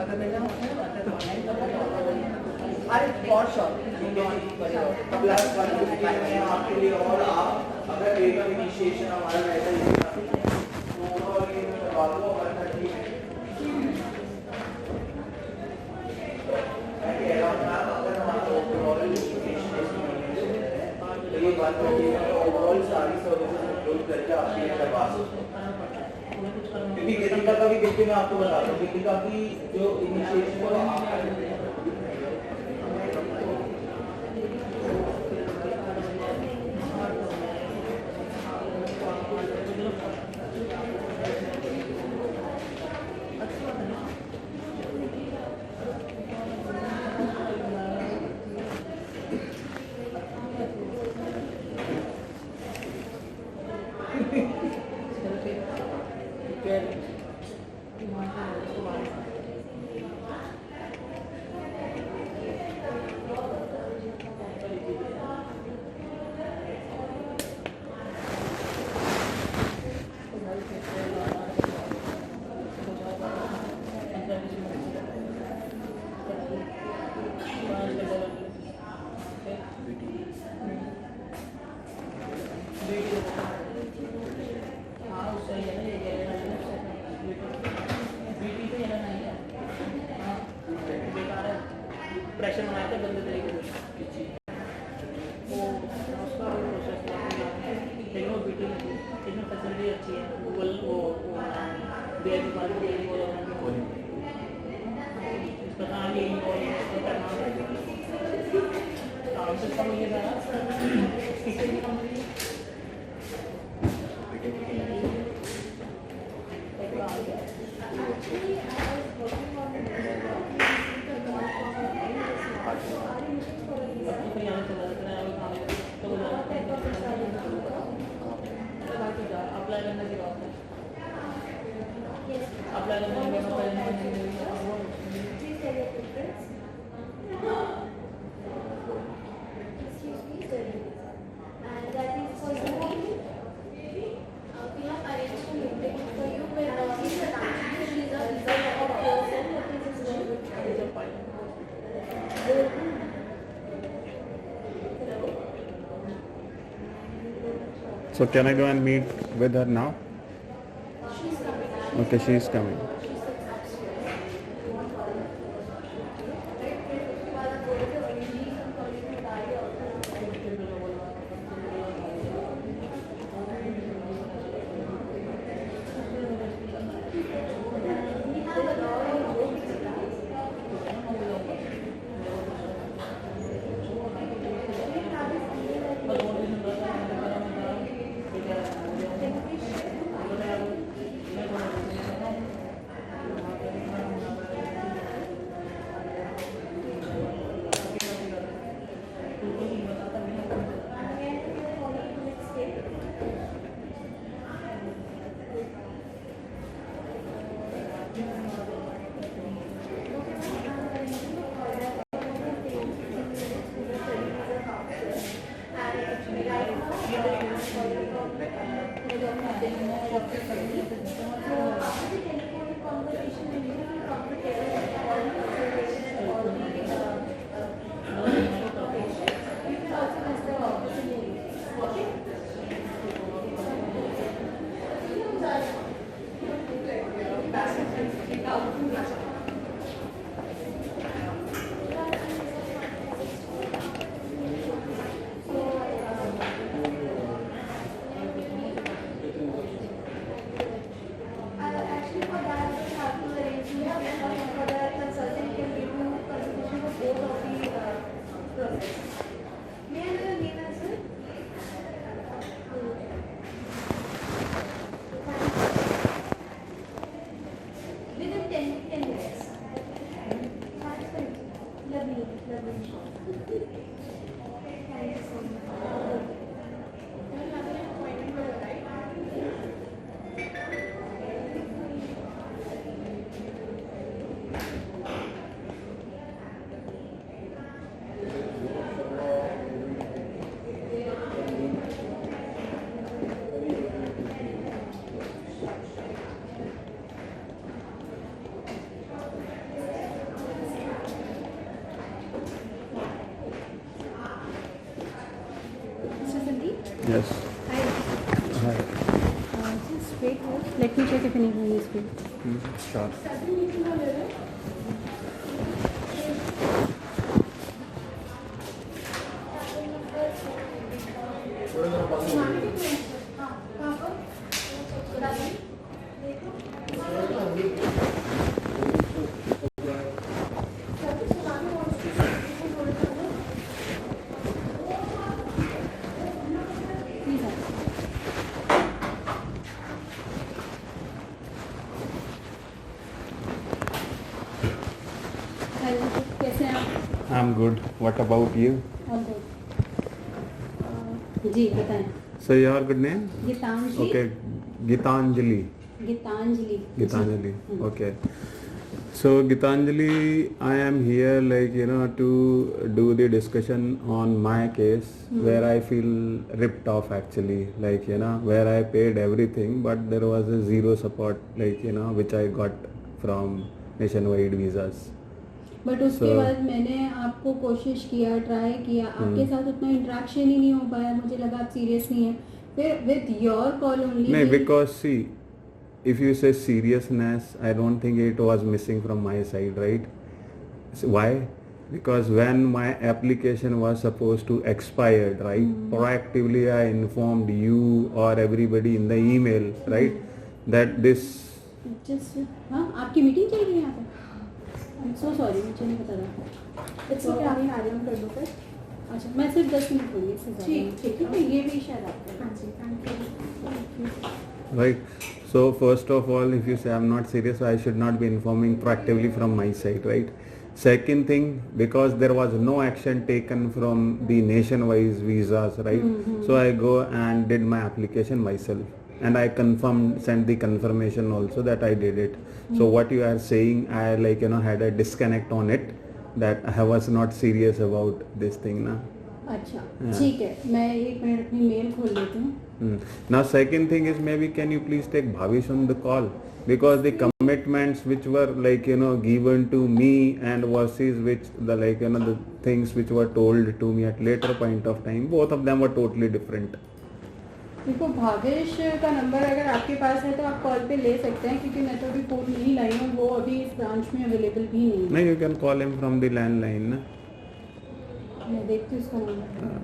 अगर मिलना अरे फॉर श्योर प्लस 150 में आपके लिए, और आप अगर रेट ऑफ इनिशिएशन हमारा रहता है तो ओवरऑल ये मैं बता दूँ 130 है। मैं कह रहा हूँ मैम, अगर हमारा ओवरऑल इनिशिएशन तो ये 130 में ओवरऑल सारी सर्विसेज इंक्लूड करके आपके लिए करवा सकते हैं। क्योंकि कृतिका का भी देखिए मैं आपको बता दूं, कृतिका की जो इनिशिएशन है प्रेशर बनाया था गंदे तरीके से वो उसका प्रोसेस टेक्नो बीटी में थी, टेक्नो फैसिलिटी अच्छी है, गूगल वो देर की बात है वो इसका नाम ये काम से कम ये था अप्लाई करने की बात है, अप्लाई करने की So can I go and meet with her now? Okay, she is coming. Yes. Hi. Hi. Just wait here. Let me check if anyone is free. Sure. Please ask. Hello कैसे हैं आप? I'm good. What about you? All good. जी बताएं. So your good name? Gitanjali. Okay. Gitanjali. Gitanjali. Gitanjali. जी. Okay. So Gitanjali, I am here to do the discussion on my case where I feel ripped off actually, where I paid everything but there was a zero support which I got from Nationwide Visas. But उसके So- बाद मैंने आपको कोशिश किया, try किया, आपके साथ उतना इंटरेक्शन ही नहीं हो पाया. मुझे लगा आप सीरियस नहीं है. फिर with your call only. No, because see, if you say seriousness, I don't think it was missing from my side, right? So why? Because when my application was supposed to expire, right? Proactively I informed you or everybody in the email, right? That this. Just हाँ आपकी meeting चल रही है यहाँ पे. I am so sorry, मुझे नहीं पता था. इट्स ओके, आप आराम कर लो फिर. अच्छा मैं सिर्फ 10 मिनट दूँगी इससे ज़्यादा नहीं. ठीक ठीक है, ये भी शायद आपका. हाँ जी, thank you. Right. So first of all, if you say I'm not serious, I should not be informing proactively from my side, right? Second thing, because there was no action taken from the Nationwide Visas, right? So I go and did my application myself, and I confirmed, sent the confirmation also that I did it. So what you are saying, I had a disconnect on it, that I was not serious about this thing, na. अच्छा हाँ. ठीक है, मैं 1 minute अपनी mail खोल लेती हूँ. Now second thing is, maybe can you please take Bhavish on the call, because the commitments which were given to me and versus which the things which were told to me at later point of time, both of them were totally different. देखो भावेश का number अगर आपके पास है तो आप call पे ले सकते हैं, क्योंकि मैं तो अभी फ़ोन नहीं लाई हूँ. वो अभी इस ब्रांच में अवेलेबल भी नहीं है. No, you can call him from the landline, ना. मैं देखती हूँ उसका नंबर. हाँ.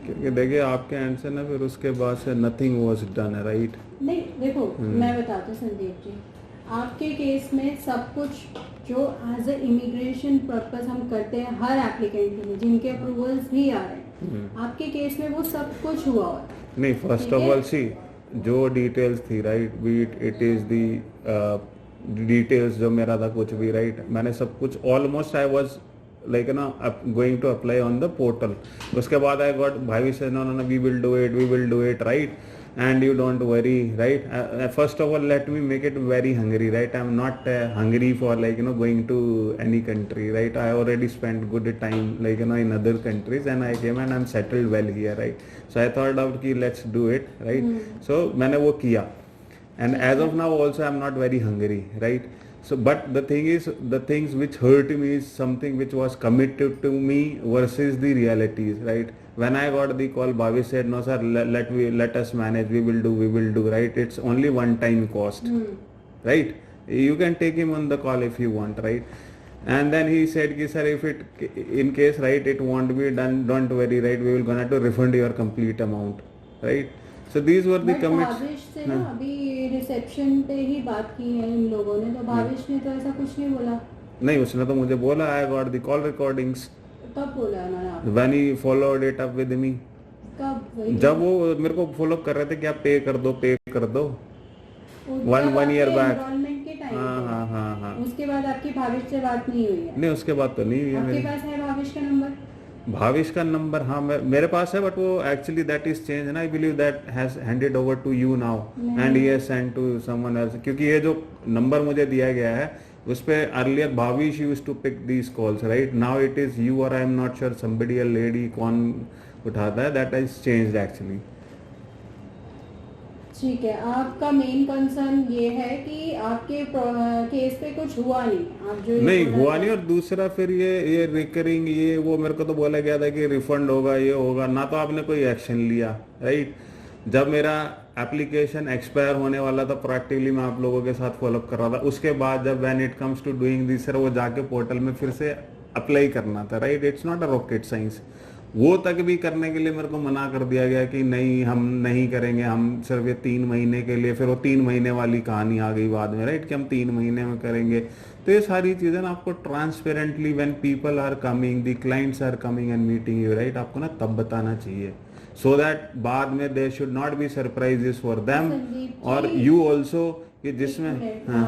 क्योंकि देखिए आपके एंड से ना फिर उसके बाद से नथिंग वाज डन, राइट. नहीं देखो, मैं बताती हूँ संदीप जी, आपके केस में सब कुछ जो एज ए इमिग्रेशन पर्पस हम करते हैं हर एप्लीकेंट के लिए, जिनके अप्रूवल्स भी आ रहे हैं, आपके केस में वो सब कुछ हुआ हुआ है. नहीं, फर्स्ट ठीक ऑफ है? ऑल सी, जो डिटेल्स थी, right, beat it is the details जो मेरा था कुछ भी, राइट, मैंने सब कुछ almost I was going to apply on the portal. उसके बाद आई गॉट भाई से no we will do it right, and you don't worry, right. First of all, let me make it very hungry, right. I'm not hungry for going to any country, right. I already spent good time in other countries, and I came and I'm settled well here, right. So I thought out ki let's do it, right. So मैंने वो किया, and as of now also I'm not very hungry, right. So but the thing is, the things which hurt me is something which was committed to me versus the realities, right. When I got the call, Bhavish said, no sir, let us manage, we will do, right. It's only one time cost, right. You can take him on the call if you want, right. And then he said ki sir, if it in case, right, it won't be done, don't worry, right, we will gonna to refund your complete amount, right. So these were the but commits. Bhavesh से ना अभी reception पे ही बात की है इन लोगों ने, तो भावेश ने तो ऐसा कुछ नहीं बोला. नहीं, उसने तो मुझे बोला, I got the call recordings कब बोला है उन्होंने आपको? when he followed it up with me. कब? वही जब वो मेरे को फॉलो कर रहे थे कि आप पे कर दो. one year back. एनरोलमेंट के टाइम हाँ. उसके बाद आपकी भावेश से बात नहीं हुई है? नहीं, उसके बाद तो नहीं हुई है आपके मेरी. पास है भावेश का नंबर? भाविश का नंबर, हाँ, मेरे पास है, बट वो एक्चुअली दैट इज चेंज ना. I believe that has handed over to you now and he has send to someone else. क्योंकि ये जो नंबर मुझे दिया गया है उस पे earlier Bhavish used to pick these calls, right. Now it is you, और I am not sure somebody a lady कौन उठाता है. That is changed actually. ठीक है, आपका मेन कंसर्न ये है कि आपके केस पे कुछ हुआ नहीं, आप जो नहीं हुआ नहीं, और दूसरा फिर ये रिकरिंग ये वो मेरे को तो बोला गया था कि रिफंड होगा, ये होगा ना, तो आपने कोई एक्शन लिया, राइट। जब मेरा एप्लीकेशन एक्सपायर होने वाला था, प्रोएक्टिवली मैं आप लोगों के साथ फॉलोअप कर रहा था। उसके बाद जब when it comes to doing this sir, वो जाके पोर्टल में फिर से अप्लाई करना था, right. It's not a rocket science. वो तक भी करने के लिए मेरे को मना कर दिया गया कि नहीं हम नहीं करेंगे, हम सिर्फ ये 3 महीने के लिए। फिर वो 3 महीने वाली कहानी आ गई बाद में, राइट, कि हम 3 महीने में करेंगे। तो ये सारी चीजें ना आपको transparently when people are coming, the clients are coming and meeting you, right, आपको ना तब बताना चाहिए, सो दैट बाद में there should not be surprises for them और यू ऑल्सो, कि जिसमें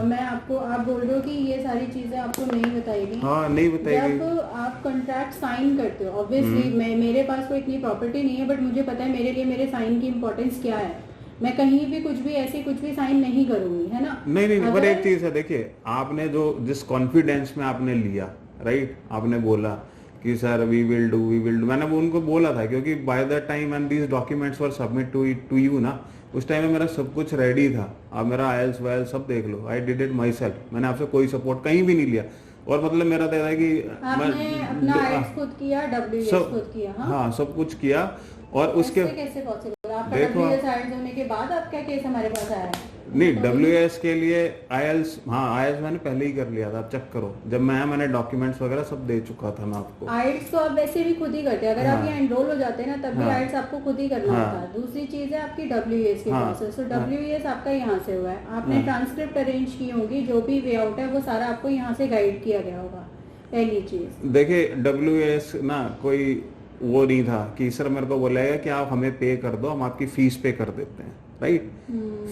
मैं आपको, आप बोल रहे हो कि ये सारी चीजें आपको नहीं बताई गई। हाँ, नहीं बताई गई। जब आप कॉन्ट्रैक्ट साइन करते हो, ऑब्वियसली मेरे पास कोई इतनी प्रॉपर्टी नहीं है, बट मुझे पता है मेरे लिए मेरे साइन की इंपॉर्टेंस क्या है। मैं कहीं भी कुछ भी साइन नहीं करूंगी, है ना। नहीं, पर एक चीज है, देखिए आपने जो जिस कॉन्फिडेंस में आपने लिया, राइट, आपने बोला कि सर वी विल डू, मैंने वो उनको बोला था, क्योंकि by the time and these documents were submit to you ना, उस टाइम में मेरा सब कुछ रेडी था। आप मेरा आयल्स वायल्स सब देख लो, I did it myself, मैंने आपसे कोई सपोर्ट कहीं भी नहीं लिया। और मतलब मेरा तो है कि आपने अपना आयल्स खुद किया, WS खुद किया, हाँ सब कुछ किया। और उसके कैसे पॉसिबल, आपका WS आयल्स होने के बाद आपका केस हमारे पास आया है? नहीं, WS के लिए आयल्स, हाँ आयल्स मैंने पहले ही कर लिया था, आप चेक करो, जब मैंने डॉक्यूमेंट्स वगैरह सब दे चुका था मैं आपको। आयल्स तो आप वैसे भी खुद ही करते हैं, अगर आप यहाँ एनरोल हो जाते हैं ना, तब भी आयल्स आपको खुद ही करना होता है। दूसरी चीज है आपकी WS की प्रोसेस, तो WS आपका यहाँ से हुआ है, आपने ट्रांसक्रिप्ट अरेंज की होगी, जो भी वे आउट है वो सारा आपको यहाँ से गाइड किया गया होगा। पहली चीज देखिए, WS ना कोई वो नहीं था कि सर मेरे को बोलेगा कि आप हमें पे कर दो, हम आपकी फीस पे कर देते हैं, राइट।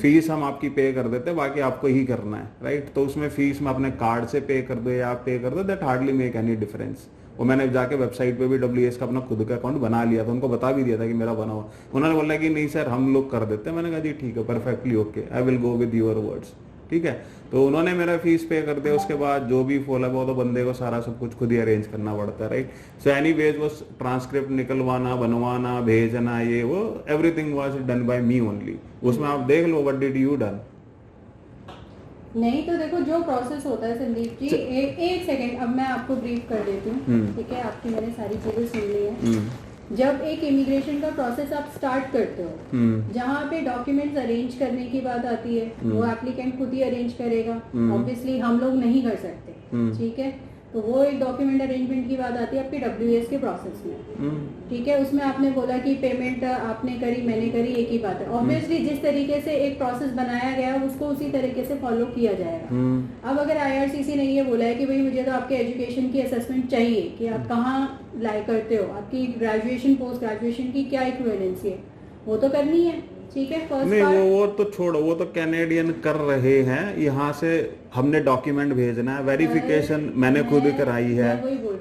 फीस हम आपकी पे कर देते हैं, बाकी आपको ही करना है, राइट। तो उसमें फीस में अपने कार्ड से पे कर दो या आप पे कर दो, that hardly make any difference. वो मैंने जाके वेबसाइट पे भी WS का अपना खुद का अकाउंट बना लिया था, उनको बता भी दिया था कि मेरा बना हुआ। उन्होंने बोला कि नहीं सर हम लोग कर देते हैं। मैंने कहा जी ठीक है, perfectly okay, I will go with your words, ठीक है। तो उन्होंने मेरा फीस पे कर दिया। उसके बाद जो भी फॉलो वो तो बंदे को सारा सब कुछ खुद ही अरेंज करना पड़ता है, राइट। सो एनीवेज वो ट्रांसक्रिप्ट निकलवाना, बनवाना, भेजना, ये वो everything was done by me only. उसमें आप देख लो व्हाट डिड यू डन। नहीं तो देखो जो प्रोसेस होता है संदीप जी, एक सेकंड, अब मैं आपको ब्रीफ कर देती हूँ, ठीक है। आपकी मैंने सारी चीजें सुन ली है। जब एक इमिग्रेशन का प्रोसेस आप स्टार्ट करते हो, जहाँ पे डॉक्यूमेंट्स अरेंज करने की बात आती है, वो एप्लीकेंट खुद ही अरेंज करेगा, ऑब्वियसली हम लोग नहीं कर सकते, ठीक है। तो वो एक डॉक्यूमेंट अरेंजमेंट की बात आती है आपके WS के प्रोसेस में, ठीक है। उसमें आपने बोला कि पेमेंट आपने करी, मैंने करी, एक ही बात है। ऑब्वियसली जिस तरीके से एक प्रोसेस बनाया गया उसको उसी तरीके से फॉलो किया जाएगा। अब अगर IRCC ने ये बोला है कि भाई मुझे तो आपके एजुकेशन की असेसमेंट चाहिए कि आप कहाँ लाई करते हो, आपकी ग्रेजुएशन पोस्ट ग्रेजुएशन की क्या इक्विवेलेंसी है, वो तो करनी है, ठीक है। फर्स्ट नहीं वो तो छोड़ो, वो तो कैनेडियन कर रहे हैं, यहाँ से हमने डॉक्यूमेंट भेजना है, वेरिफिकेशन मैंने खुद कराई है,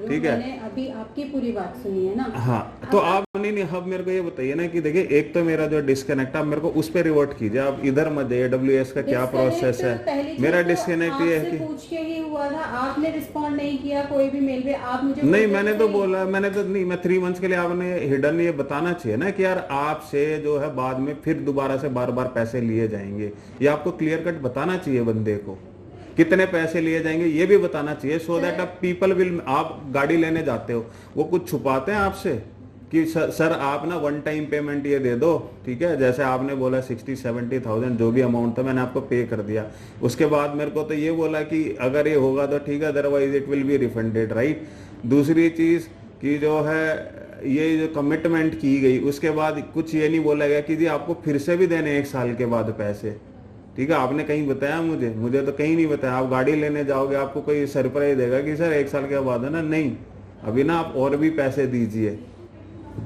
ठीक है। मैंने अभी आपकी पूरी बात सुनी है ना। हाँ तो आप नहीं अब मेरे को ये बताइए ना कि देखिए एक तो मेरा जो डिस्कनेक्ट, आप मेरे को उस पर रिवर्ट कीजिए, आप इधर मत जाइए WS का क्या प्रोसेस है। मेरा डिस्कनेक्ट ये है कि पूछ के ही हुआ था, आपने रिस्पॉन्ड नहीं किया कोई भी मेल पे, आप मुझे नहीं, मैंने तो बोला, मैंने तो नहीं, मैं 3 मंथ्स के लिए आपने हिडन ये बताना चाहिए ना कि यार आपसे जो है बाद में फिर दोबारा से बार बार पैसे लिए जाएंगे, ये आपको क्लियर कट बताना चाहिए। बंदे को कितने पैसे लिए जाएंगे ये भी बताना चाहिए, सो दैट अब पीपल विल, आप गाड़ी लेने जाते हो वो कुछ छुपाते हैं आपसे कि सर आप ना 1 टाइम पेमेंट ये दे दो, ठीक है। जैसे आपने बोला 60-70,000 जो भी अमाउंट था मैंने आपको पे कर दिया। उसके बाद मेरे को तो ये बोला कि अगर ये होगा तो ठीक है, otherwise it will be refunded, right. दूसरी चीज कि जो है ये जो कमिटमेंट की गई, उसके बाद कुछ ये नहीं बोला गया कि जी आपको फिर से भी देने 1 साल के बाद पैसे, ठीक है। आपने कहीं बताया मुझे तो कहीं नहीं बताया। आप गाड़ी लेने जाओगे आपको कोई सरप्राइज देगा कि सर 1 साल के बाद है ना, नहीं अभी ना आप और भी पैसे दीजिए।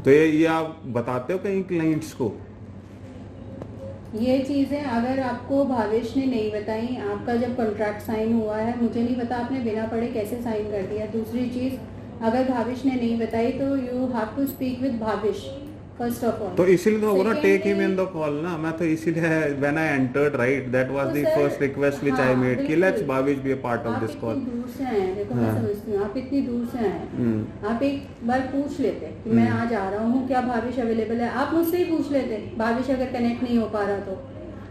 तो ये आप बताते हो कहीं क्लाइंट्स को? ये चीजें अगर आपको भावेश ने नहीं बताई, आपका जब कॉन्ट्रैक्ट साइन हुआ है, मुझे नहीं पता आपने बिना पढ़े कैसे साइन कर दिया। दूसरी चीज अगर भावेश ने नहीं बताई तो you have to speak with Bhavesh first of all. तो इसीलिए तो बोला take him in the call ना, मैं तो इसीलिए when I entered, right, that was the first request which I made कि let's Bhavesh be a part of this call. आप इतनी दूर से आए हैं, देखो मैं समझती हूँ, आप इतनी दूर से आए हैं, आप एक बार पूछ लेते कि मैं आज आ रहा हूँ, क्या भावेश अवेलेबल है, आप मुझसे ही पूछ लेते, भावेश अगर कनेक्ट नहीं हो पा रहा तो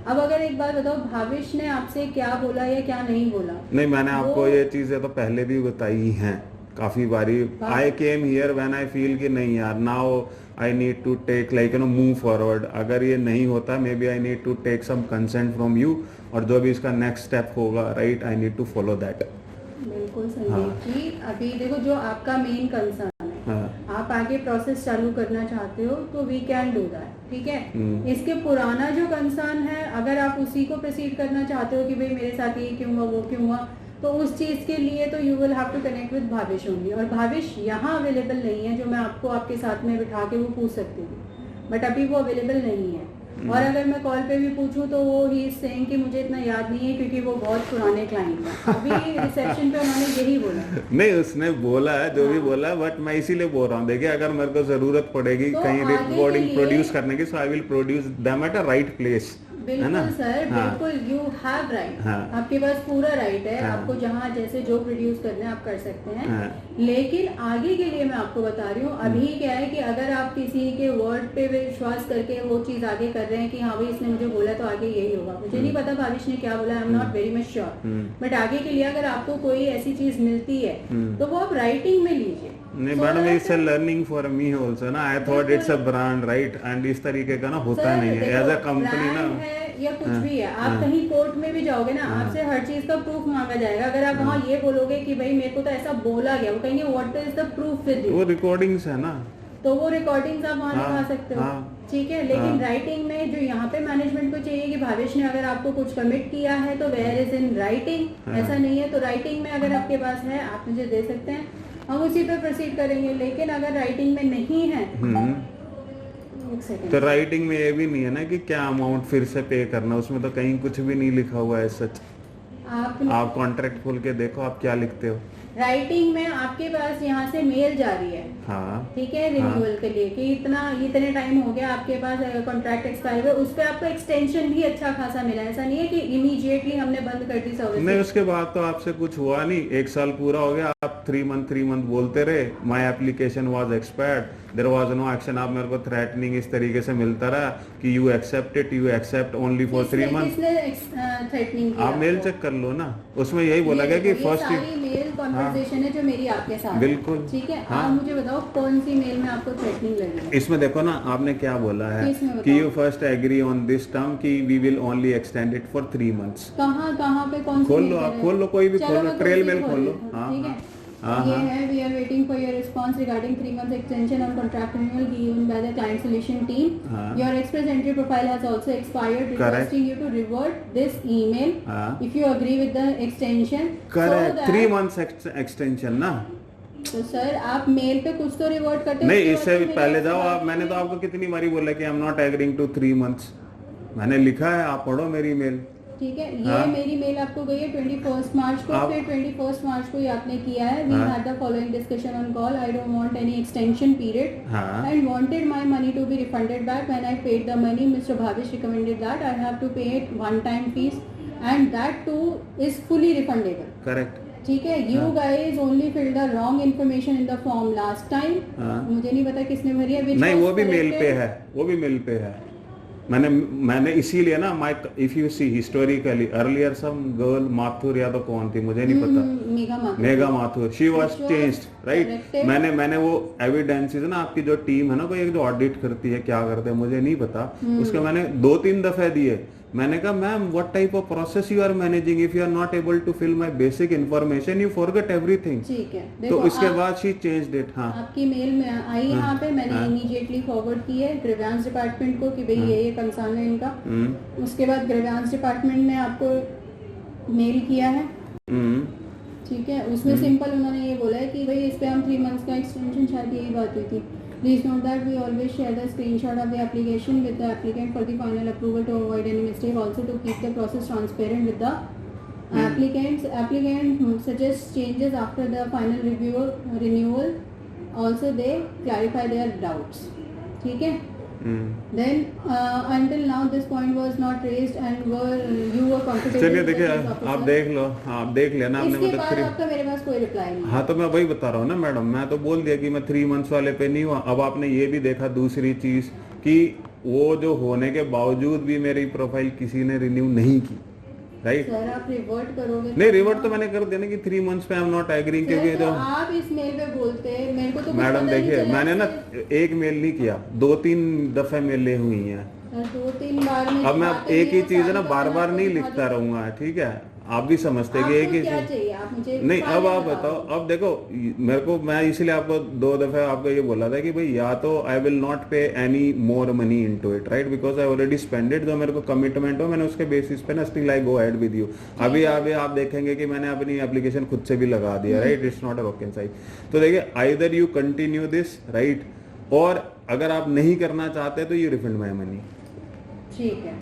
अब अगर एक बात बताओ, भाविश ने आपसे क्या बोला या क्या नहीं बोला? नहीं, मैंने आपको ये चीजें तो पहले भी बताई हैं काफी बारी. I came here when I feel कि नहीं यार, now I need to take like you know move forward. अगर ये नहीं होता, maybe I need to take some consent from you, और जो भी इसका नेक्स्ट स्टेप होगा, right, I need to follow that. बिल्कुल संदीप जी, अभी देखो जो आपका मेन कंसर्न है, आप आगे प्रोसेस चालू करना चाहते हो तो वी कैन डू दैट, ठीक है. इसके पुराना जो कंसर्न है, अगर आप उसी को प्रोसीड करना चाहते हो कि भाई मेरे साथ ये क्यों हुआ, वो क्यों हुआ, तो उस चीज के लिए तो you will have to connect with Bhavish only. और भाविश यहाँ अवेलेबल नहीं है जो मैं आपको आपके साथ में बिठा के वो पूछ सकती थी, बट अभी वो अवेलेबल नहीं है. और अगर मैं कॉल पे भी पूछूं तो वो ही सेइंग कि मुझे इतना याद नहीं है क्योंकि वो बहुत पुराने क्लाइंट हैं. अभी रिसेप्शन पे उन्होंने यही बोला. नहीं, उसने बोला है जो भी बोला, बट मैं इसीलिए बोल रहा हूँ, देखिए अगर मेरे को जरूरत पड़ेगी तो कहीं आगे रिकॉर्डिंग के लिए- प्रोड्यूस करने की, so I will produce them at a right place, है ना. बिल्कुल सर, हाँ. बिल्कुल यू हैव राइट. हाँ. आपके पास पूरा राइट है. हाँ. आपको जहाँ जैसे जो प्रोड्यूस करना है आप कर सकते हैं. हाँ. लेकिन आगे के लिए मैं आपको बता रही हूँ, अभी क्या है कि अगर आप किसी के वर्ड पे विश्वास करके वो चीज आगे कर रहे हैं कि हाँ भाई इसने मुझे बोला तो आगे यही होगा. मुझे नहीं पता भाविश ने क्या बोला, आई am not very much sure, but आगे के लिए अगर आपको कोई ऐसी चीज मिलती है तो वो आप राइटिंग में लीजिए. नहीं So madam, that- it's a learning for me also ना. I thought it's a brand, right, and इस तरीके का ना होता सर, नहीं है देखो, एज अ कंपनी ना. brand है या कुछ हाँ, भी है, आप हाँ, कहीं कोर्ट में भी जाओगे ना, आपसे हर चीज का प्रूफ मांगा जाएगा. अगर आप वहाँ ये बोलोगे कि भाई मेरे को तो ऐसा बोला गया, वो कहेंगे what is the proof with वो यू, रिकॉर्डिंग्स है ना. तो वो रिकॉर्डिंग्स आप वहाँ हाँ, दिखा सकते हो. हाँ, ठीक है, लेकिन हाँ. राइटिंग में जो यहाँ पे मैनेजमेंट को चाहिए कि भावेश ने अगर आपको कुछ कमिट किया है तो वेयर इज इन राइटिंग. हाँ. ऐसा नहीं है तो राइटिंग में अगर आपके पास है आप मुझे दे सकते हैं, हम उसी पे प्रोसीड करेंगे. लेकिन अगर राइटिंग में नहीं है, एक सेकंड, तो राइटिंग में ये भी नहीं है ना कि क्या अमाउंट फिर से पे करना, उसमें तो कहीं कुछ भी नहीं लिखा हुआ है सच. आप कॉन्ट्रैक्ट खोल के देखो आप क्या लिखते हो. राइटिंग में आपके पास यहाँ से मेल जा रही है, हाँ, ठीक है, रिन्यूअल के लिए कि इतने टाइम हो गया आपके पास कॉन्ट्रैक्ट एक्सपायर हुआ, उस पर आपको एक्सटेंशन भी अच्छा खासा मिला. ऐसा नहीं है कि इमीडिएटली हमने बंद कर दी सर्विस. नहीं, उसके बाद तो आपसे कुछ हुआ नहीं. 1 साल पूरा हो गया, आप 3 मंथ बोलते रहे. My application was expired, there was no action. आप मेरे को थ्रेटनिंग इस तरीके से मिलता रहा कि you accept only for 3 month. Threatening आप मेल चेक कर लो ना, उसमें यही बोला गया कि फर्स्ट सारी मेल कॉन्वर्सेशन है जो मेरी आपके साथ है. बिल्कुल. ठीक है, हाँ. आप मुझे बताओ कौन सी मेल में आपको थ्रेटनिंग लगी. इसमें देखो ना, आपने क्या बोला है किसमें बताओ? कि you first agree on this term कि we will only extend it for 3 months. कहाँ पे कौन सी खोल मेल लो, कर आप रहे खोल लो, कोई भी चलो, खोल लो, मैं ट्रेल कोई मेल भी खोल लो. रही हूँ, हाँ, ठीक है. हाँ, ये हाँ. है, we are waiting for your response regarding 3 months extension on contract renewal given by the client solution team. हाँ. Your express entry profile has also expired, Correct. requesting you to revert this email हाँ. if you agree with the extension. Correct, So that- 3 months extension ना. तो sir आप mail पे कुछ तो revert करते हो. नहीं, उसके इससे बाद भी मेरे पहले आपसे जाओ बात आप. मैंने नहीं तो आपको कितनी बारी बोला कि I am not agreeing to 3 months. मैंने लिखा है, आप पढ़ो मेरी मेल. ठीक है, ये हाँ. मेरी मेल आपको गई है 21 मार्च को. आप- फिर 21 मार्च को ये आपने किया है. वी हाँ. Had the following discussion on call. I don't want any extension period हाँ. and wanted my money to be refunded back. When I paid the money, Mr. Bhavish recommended that I have to pay it one-time fees and that too is fully refundable. Correct. ठीक है, you guys only filled the wrong information in the form last time. हाँ. मुझे नहीं पता किसने भरी है. which नहीं, was वो भी मेल corrected. पे है, वो भी मेल पे है. मैंने इसीलिए ना, my if you see historically earlier some girl Mathur या तो कौन थी मुझे नहीं पता, Megha Mathur, she was Which was changed, right. corrected. मैंने वो एविडेंसेस ना, आपकी जो टीम है ना, कोई एक जो ऑडिट करती है, क्या करते हैं मुझे नहीं पता, उसके मैंने 2-3 दफे दिए. मैंने कहा ma'am what type of process you are managing, if you are not able to fill my basic information you forget everything. ठीक है, तो देखो उसके आप- बाद शी चेंज्ड इट. हाँ, आपकी मेल में आई यहाँ पे, मैंने हाँ. इमीडिएटली फॉरवर्ड की है ग्रीवेंस डिपार्टमेंट को कि भाई ये कंसर्न है इनका. उसके बाद ग्रीवेंस डिपार्टमेंट ने आपको मेल किया है. ठीक है, उसमें सिंपल उन्होंने ये बोला है कि भाई इस पे हम 3 months का एक्सटेंशन, शायद यही बात हुई थी. Please note that we always share the screenshot of the application with the applicant for the final approval to avoid any mistake, also to keep the process transparent with the applicant suggests changes after the final renewal. Also they clarify their doubts. ठीक है. Then until now this point was not raised and you were comfortable. चलिए with देखिए, this officer. आप देख लो, आप देख लेना. आपने इसके मतलब बाद आपका मेरे पास कोई रिप्लाई नहीं. हाँ, तो मैं वही बता रहा हूँ ना मैडम, मैं तो बोल दिया कि मैं 3 मंथ्स वाले पे नहीं हुआ. अब आपने ये भी देखा दूसरी चीज कि वो जो होने के बावजूद भी मेरी प्रोफाइल किसी ने रिन्यू नहीं की, राइट। सर आप रिवर्ट करोगे? नहीं, रिवर्ट तो मैंने कर दिया ना कि 3 months पे आई एम नॉट एग्रीइंग, क्योंकि तो जो आप इस मेल पे बोलते हैं, मेरे को तो कुछ मैडम पता नहीं देखिए, चला मैंने ना इससे। एक मेल नहीं किया, 2-3 दफे मेलें हुई हैं। सर 2-3 बार में अब मैं बातें एक ही नहीं चीज है ना हो, बार बार सारी नहीं तो लिखता रहूंगा, ठीक है। आप भी समझते कि एक आपको ही क्या चीज चाहिए? आप मुझे नहीं। अब फाइनल आप बताओ, अब देखो मेरे को, मैं इसलिए आपको 2 दफे आपको ये बोला था कि भाई या तो आई विल नॉट पे any more money into it, right, because I already spend it. जो मेरे को कमिटमेंट हो मैंने उसके बेसिस पे ना still I go ahead with you. अभी आप देखेंगे कि मैंने अपनी एप्लीकेशन खुद से भी लगा दिया, right, it's not a rocket science. तो देखिए, either you continue this, right, और अगर आप नहीं करना चाहते तो यू रिफंड माई मनी। ठीक है,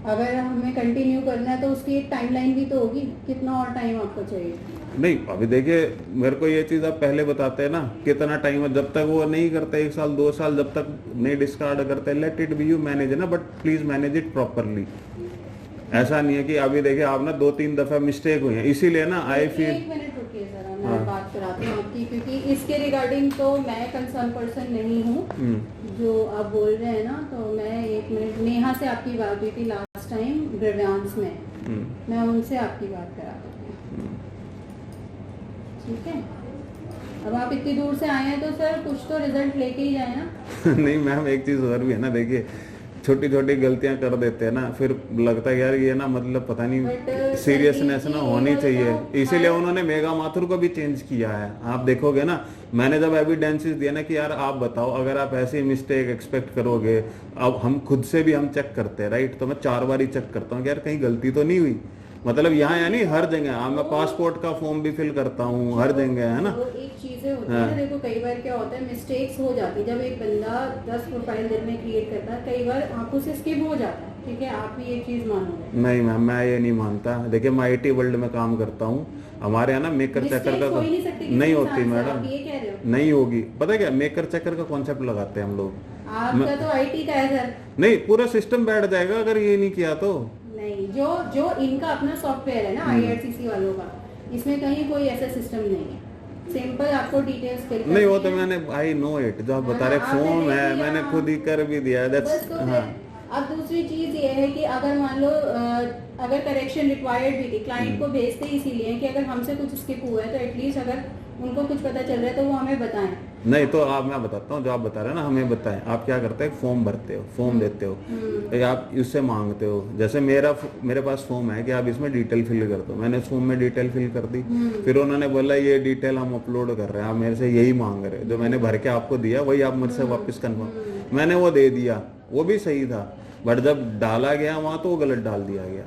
अगर हमें कंटिन्यू करना है तो उसकी एक टाइमलाइन भी तो होगी, कितना और टाइम आपको चाहिए? नहीं, अभी देखिए मेरे को ये चीज आप पहले बताते हैं ना कितना टाइम है, जब तक वो नहीं करते 1 साल 2 साल, जब तक नहीं डिस्कार्ड करते, let it be, you manage है ना, but please manage it properly. ऐसा नहीं है कि अभी देखिए आप ना 2-3 दफा मिस्टेक हुई है, इसीलिए ना आई फील। 1 मिनट रुकिए जरा, मैं बात कराती हूँ आपकी, क्योंकि इसके रिगार्डिंग तो मैं कंसर्न पर्सन नहीं हूँ जो आप बोल रहे हैं ना। तो मैं 1 मिनट, नेहा से आपकी बात हुई थी लास्ट टाइम ग्रेवियांस में, मैं उनसे आपकी बात करा देती हूँ, ठीक है। अब आप इतनी दूर से आए हैं तो सर कुछ तो रिजल्ट लेके ही जाए ना। नहीं मैम, एक चीज और भी है ना, देखिए छोटी छोटी गलतियां कर देते हैं ना, फिर लगता है यार ये ना मतलब पता नहीं सीरियसनेस ना होनी चाहिए, इसीलिए उन्होंने मेगा माथुर को भी चेंज किया है। आप देखोगे ना, मैंने जब एविडेंसेस दिया ना कि यार आप बताओ अगर आप ऐसी मिस्टेक एक्सपेक्ट करोगे, अब हम खुद से भी हम चेक करते हैं, राइट, तो मैं 4 बार ही चेक करता हूँ कि यार कहीं गलती तो नहीं हुई, मतलब यहाँ यानी हर जगह मैं पासपोर्ट का फॉर्म भी फिल करता हूँ, हर जगह, है ना। वो एक चीजें होती है ना, देखो कई बार क्या होता है, मिस्टेक्स हो जाती है। जब एक बंदा 10 प्रोफाइल दिन में क्रिएट करता है, कई बार आंखों से स्किप हो जाता है, ठीक है, आप भी एक चीज मानोगे? नहीं मैम, मैं ये नहीं मानता। देखिए मैं IT वर्ल्ड में काम करता हूँ, हमारे यहाँ ना मेकर चेकर का नहीं होती मैडम, ये कह रहे हो? नहीं होगी। पता है क्या, मेकर चेकर का कॉन्सेप्ट लगाते हैं हम लोग। आपका तो IT का है सर। नहीं, पूरा सिस्टम बैठ जाएगा अगर ये नहीं किया तो। नहीं, जो इनका अपना सॉफ्टवेयर है ना IRCC वालों का, इसमें कहीं कोई ऐसा सिस्टम नहीं है। सिंपल आपको डिटेल्स फिल नहीं, वो तो मैंने आई नो इट, जो आप बता रहे फॉर्म है, मैंने खुद ही कर भी दिया। दैट्स हाँ। अब दूसरी चीज ये है कि अगर मान लो अगर करेक्शन रिक्वायर्ड भी थी, क्लाइंट को भेजते इसीलिए कि अगर हमसे कुछ स्किप हुआ है तो एटलीस्ट अगर उनको कुछ पता चल रहा है तो वो हमें बताएं। नहीं तो आप, मैं बताता हूँ, जो आप बता रहे हैं ना हमें बताएं। आप क्या करते हैं, फॉर्म भरते हो, फॉर्म देते हो, आप उससे मांगते हो। जैसे मेरे पास फॉर्म है कि आप इसमें डिटेल फिल कर दो, मैंने फॉर्म में डिटेल फिल कर दी, फिर उन्होंने बोला ये डिटेल हम अपलोड कर रहे हैं, आप मेरे से यही मांग रहे हो, जो मैंने भर के आपको दिया वही आप मुझसे वापस कन्फर्म, मैंने वो दे दिया, वो भी सही था, बट जब डाला गया वहाँ तो वो गलत डाल दिया गया।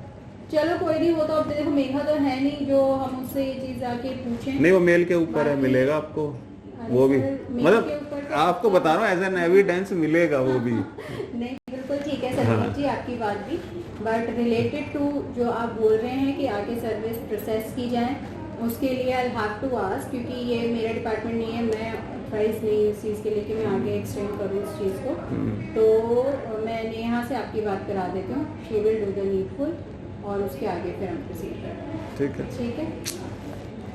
चलो कोई नहीं, वो तो अब देखो मेघा तो है नहीं जो हम उससे ये चीज आके पूछें। नहीं, वो मेल के ऊपर है, मिलेगा आपको वो भी, मतलब आपको बता रहा हूँ एज एन एविडेंस मिलेगा वो भी। नहीं बिल्कुल ठीक है सर जी आपकी बात भी, बट रिलेटेड टू जो आप बोल रहे हैं कि आगे सर्विस प्रोसेस की जाए, उसके लिए आई हैव टू आस्क, क्योंकि ये मेरा डिपार्टमेंट नहीं है, मैं प्राइस नहीं इस चीज़ के लिए कि मैं आगे एक्सटेंड करूँ इस चीज़ को, तो मैं नेहा से आपकी बात करा देती हूँ, she will do the needful, और उसके आगे फिर हम प्रोसीड करते हैं। ठीक है, ठीक है,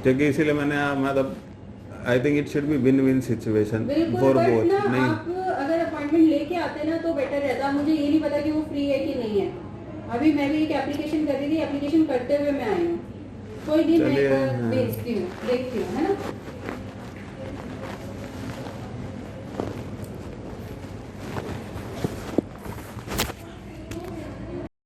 क्योंकि इसीलिए मैंने मतलब I think it should be win win situation for both. नहीं, आप अगर अपॉइंटमेंट लेके आते ना तो बेटर रहता। मुझे ये नहीं पता कि वो फ्री है कि नहीं है। अभी मैं भी एक एप्लीकेशन कर रही थी, एप्लीकेशन करते हुए मैं आई हूँ, कोई दिन मैं भेज